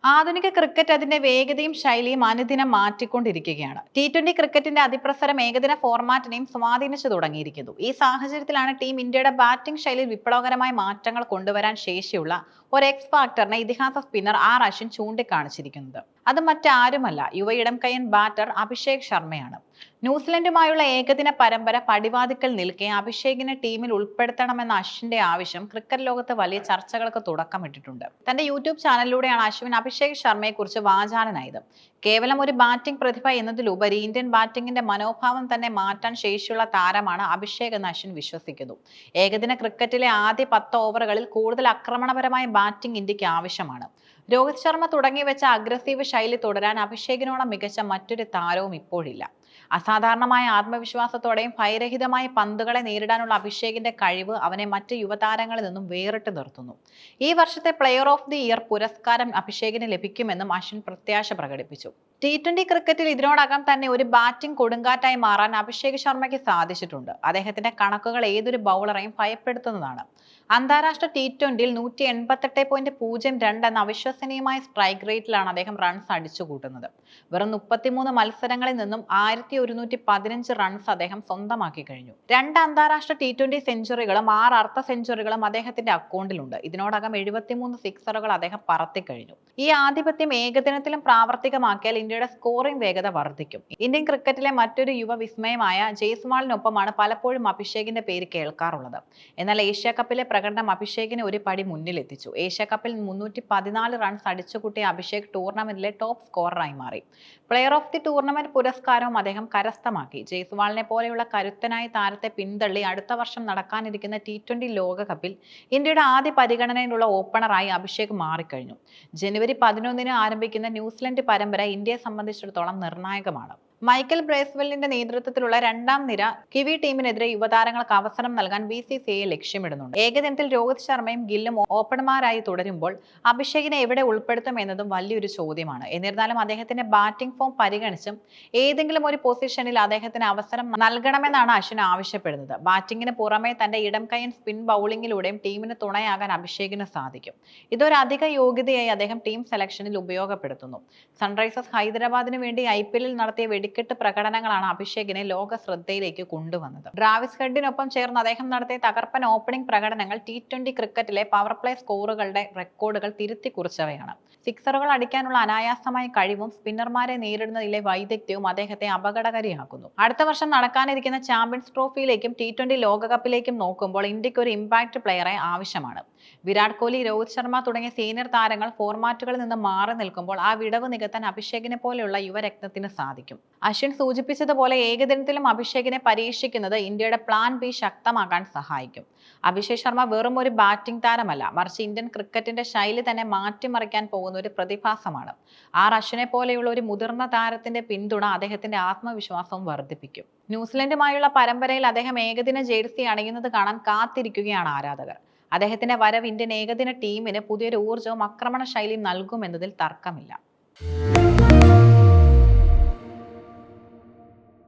ആധുനിക ക്രിക്കറ്റ് അതിന്റെ വേഗതയും ശൈലിയും അനുദിനം മാറ്റിക്കൊണ്ടിരിക്കുകയാണ്. T20 ക്രിക്കറ്റിന്റെ അതിപ്രസരം ഏകദിന ഫോർമാറ്റിനെയും സ്വാധീനിച്ചു തുടങ്ങിയിരിക്കുന്നു. ഈ സാഹചര്യത്തിലാണ് ടീം ഇന്ത്യയുടെ ബാറ്റിംഗ് ശൈലിയിൽ വിപ്ലവകരമായ മാറ്റങ്ങൾ കൊണ്ടുവരാൻ ശേഷിയുള്ള ഒരു എക്സ് ഫാക്ടറിനെ ഇതിഹാസ സ്പിന്നർ അശ്വിൻ ചൂണ്ടിക്കാണിച്ചിരിക്കുന്നത്. അത് മറ്റാരുമല്ല, യുവ ഇടംകൈയ്യൻ ബാറ്റർ അഭിഷേക് ശർമ്മയാണ്. ന്യൂസിലൻഡുമായുള്ള ഏകദിന പരമ്പര പടിവാതിക്കൽ നിൽക്കെ അഭിഷേകിനെ ടീമിൽ ഉൾപ്പെടുത്തണമെന്ന അശ്വിന്റെ ആവശ്യം ക്രിക്കറ്റ് ലോകത്ത് വലിയ ചർച്ചകൾക്ക് തുടക്കമിട്ടിട്ടുണ്ട്. തന്റെ യൂട്യൂബ് ചാനലിലൂടെയാണ് അശ്വിൻ അഭിഷേക് ശർമ്മയെക്കുറിച്ച് വാചാലനായത്. കേവലം ഒരു ബാറ്റിംഗ് പ്രതിഭ എന്നതിലുപരി ഇന്ത്യൻ ബാറ്റിംഗിന്റെ മനോഭാവം തന്നെ മാറ്റാൻ ശേഷിയുള്ള താരമാണ് അഭിഷേക് എന്ന് അശ്വിൻ വിശ്വസിക്കുന്നു. ഏകദിന ക്രിക്കറ്റിലെ ആദ്യ 10 ഓവറുകളിൽ കൂടുതൽ ആക്രമണപരമായ ബാറ്റിംഗ് ഇന്ത്യക്ക് ആവശ്യമാണ്. രോഹിത് ശർമ്മ തുടങ്ങിവെച്ച അഗ്രസീവ് ശൈലി തുടരാൻ അഭിഷേകിനോളം മികച്ച മറ്റൊരു താരവും ഇപ്പോഴില്ല. അസാധാരണമായ ആത്മവിശ്വാസത്തോടെയും ഭയരഹിതമായ പന്തുകളെ നേരിടാനുള്ള അഭിഷേകിന്റെ കഴിവ് അവനെ മറ്റ് യുവതാരങ്ങളിൽ നിന്നും വേറിട്ട് നിർത്തുന്നു. ഈ വർഷത്തെ പ്ലെയർ ഓഫ് ദി ഇയർ പുരസ്കാരം അഭിഷേകിന് ലഭിക്കുമെന്നും അശ്വിൻ പ്രത്യാശ പ്രകടിപ്പിച്ചു. T20 ക്രിക്കറ്റിൽ ഇതിനോടകം തന്നെ ഒരു ബാറ്റിംഗ് കൊടുങ്കാറ്റായി മാറാൻ അഭിഷേക് ശർമ്മയ്ക്ക് സാധിച്ചിട്ടുണ്ട്. അദ്ദേഹത്തിന്റെ കണക്കുകൾ ഏതൊരു ബൗളറെയും ഭയപ്പെടുത്തുന്നതാണ്. അന്താരാഷ്ട്ര T20യിൽ 188.02 എന്ന അവിശ്വസനീയമായ സ്ട്രൈക്ക് റേറ്റിലാണ് അദ്ദേഹം റൺസ് അടിച്ചുകൂട്ടുന്നത്. വെറും 33 മത്സരങ്ങളിൽ നിന്നും 1115 റൺസ് അദ്ദേഹം സ്വന്തമാക്കി കഴിഞ്ഞു. 2 അന്താരാഷ്ട്ര T20 സെഞ്ചുറികളും 6 അർദ്ധ സെഞ്ചുറികളും അദ്ദേഹത്തിന്റെ അക്കൗണ്ടിലുണ്ട്. ഇതിനോടകം 73 സിക്സറുകൾ അദ്ദേഹം പറത്തിക്കഴിഞ്ഞു. ഈ ആധിപത്യം ഏകദിനത്തിലും പ്രാവർത്തികമാക്കിയാൽ ഇന്ത്യയുടെ സ്കോറിംഗ് വേഗത വർദ്ധിക്കും. ഇന്ത്യൻ ക്രിക്കറ്റിലെ മറ്റൊരു യുവ വിസ്മയമായ ജയ്സ്വാളിനൊപ്പമാണ് പലപ്പോഴും അഭിഷേകിന്റെ പേര് കേൾക്കാറുള്ളത്. എന്നാൽ ഏഷ്യ കപ്പിലെ പ്രകടനം അഭിഷേകിനെ ഒരു പടി മുന്നിലെത്തിച്ചു. ഏഷ്യ കപ്പിൽ 314 റൺസ് അടിച്ചുകൂട്ടിയ അഭിഷേക് ടൂർണമെന്റിലെ ടോപ്പ് സ്കോററായി മാറി. പ്ലെയർ ഓഫ് ദി ടൂർണമെന്റ് പുരസ്കാരവും അദ്ദേഹം കരസ്ഥമാക്കി. ജയ്സ്വാളിനെ പോലെയുള്ള കരുത്തനായ താരത്തെ പിന്തള്ളി അടുത്ത വർഷം നടക്കാനിരിക്കുന്ന T20 ലോകകപ്പിൽ ഇന്ത്യയുടെ ആദ്യ പരിഗണനയിലുള്ള ഓപ്പണറായി അഭിഷേക് മാറിക്കഴിഞ്ഞു. ജനുവരി 11 ആരംഭിക്കുന്ന ന്യൂസിലൻഡ് പരമ്പര ഇന്ത്യയെ സംബന്ധിച്ചിടത്തോളം നിർണായകമാണ്. മൈക്കൽ ബ്രേസ്വെല്ലിന്റെ നേതൃത്വത്തിലുള്ള 2ാം നിര കിവി ടീമിനെതിരെ യുവതാരങ്ങൾക്ക് അവസരം നൽകാൻ BCCI ലക്ഷ്യമിടുന്നുണ്ട്. ഏകദിനത്തിൽ രോഹിത് ശർമ്മയും ഗില്ലും ഓപ്പണർമാരായി തുടരുമ്പോൾ അഭിഷേകിനെ എവിടെ ഉൾപ്പെടുത്തും എന്നതും വലിയൊരു ചോദ്യമാണ്. എന്നിരുന്നാലും അദ്ദേഹത്തിന്റെ ബാറ്റിംഗ് ഫോം പരിഗണിച്ചും ഏതെങ്കിലും ഒരു പൊസിഷനിൽ അദ്ദേഹത്തിന് അവസരം നൽകണമെന്നാണ് അശ്വിൻ ആവശ്യപ്പെടുന്നത്. ബാറ്റിംഗിന് പുറമെ തന്റെ ഇടംകൈയ്യൻ സ്പിൻ ബൗളിംഗിലൂടെയും ടീമിന് തുണയാകാൻ അഭിഷേകിന് സാധിക്കും. ഇതൊരു അധിക യോഗ്യതയായി അദ്ദേഹം ടീം സെലക്ഷനിൽ ഉപയോഗപ്പെടുത്തുന്നു. സൺറൈസേഴ്സ് ഹൈദരാബാദിന് വേണ്ടി IPL നടത്തിയ വെടിക്കെട്ട് പ്രകടനങ്ങളാണ് അഭിഷേകിനെ ലോക ശ്രദ്ധയിലേക്ക് കൊണ്ടുവന്നത്. ഡ്രാവിസ് ഹെഡിനൊപ്പം ചേർന്ന് അദ്ദേഹം നടത്തിയ തകർപ്പൻ ഓപ്പണിംഗ് പ്രകടനങ്ങൾ T20 ക്രിക്കറ്റിലെ പവർ പ്ലേ സ്കോറുകളുടെ റെക്കോർഡുകൾ തിരുത്തി കുറിച്ചവയാണ്. സിക്സറുകൾ അടിക്കാനുള്ള അനായാസമായ കഴിവും സ്പിന്നർമാരെ നേരിടുന്നതിലെ വൈദഗ്ധ്യവും അദ്ദേഹത്തെ അപകടകാരിയാക്കുന്നു. അടുത്ത വർഷം നടക്കാനിരിക്കുന്ന ചാമ്പ്യൻസ് ട്രോഫിയിലേക്കും T20 ലോകകപ്പിലേക്കും നോക്കുമ്പോൾ ഇന്ത്യക്ക് ഒരു ഇമ്പാക്ട് പ്ലെയറെ ആവശ്യമാണ്. വിരാട് കോഹ്ലി, രോഹിത് ശർമ്മ തുടങ്ങിയ സീനിയർ താരങ്ങൾ ഫോർമാറ്റുകളിൽ നിന്ന് മാറി നിൽക്കുമ്പോൾ ആ വിടവ് നികത്താൻ അഭിഷേകിനെ പോലെയുള്ള യുവരത്നത്തിന് സാധിക്കും. അശ്വിൻ സൂചിപ്പിച്ചതുപോലെ ഏകദിനത്തിലും അഭിഷേകിനെ പരീക്ഷിക്കുന്നത് ഇന്ത്യയുടെ പ്ലാൻ ബി ശക്തമാക്കാൻ സഹായിക്കും. അഭിഷേക് ശർമ്മ വെറും ഒരു ബാറ്റിംഗ് താരമല്ല, മറിച്ച് ഇന്ത്യൻ ക്രിക്കറ്റിന്റെ ശൈലി തന്നെ മാറ്റിമറിക്കാൻ പോകുന്ന ഒരു പ്രതിഭാസമാണ്. അശ്വിനെ പോലെയുള്ള ഒരു മുതിർന്ന താരത്തിന്റെ പിന്തുണ അദ്ദേഹത്തിന്റെ ആത്മവിശ്വാസവും വർദ്ധിപ്പിക്കും. ന്യൂസിലൻഡുമായുള്ള പരമ്പരയിൽ അദ്ദേഹം ഏകദിന ജേഴ്സി അണിയുന്നത് കാണാൻ കാത്തിരിക്കുകയാണ് ആരാധകർ. അദ്ദേഹത്തിന്റെ വരവ് ഇന്ത്യൻ ഏകദിന ടീമിന് പുതിയൊരു ഊർജ്ജവും ആക്രമണ ശൈലിയും നൽകുമെന്നതിൽ തർക്കമില്ല.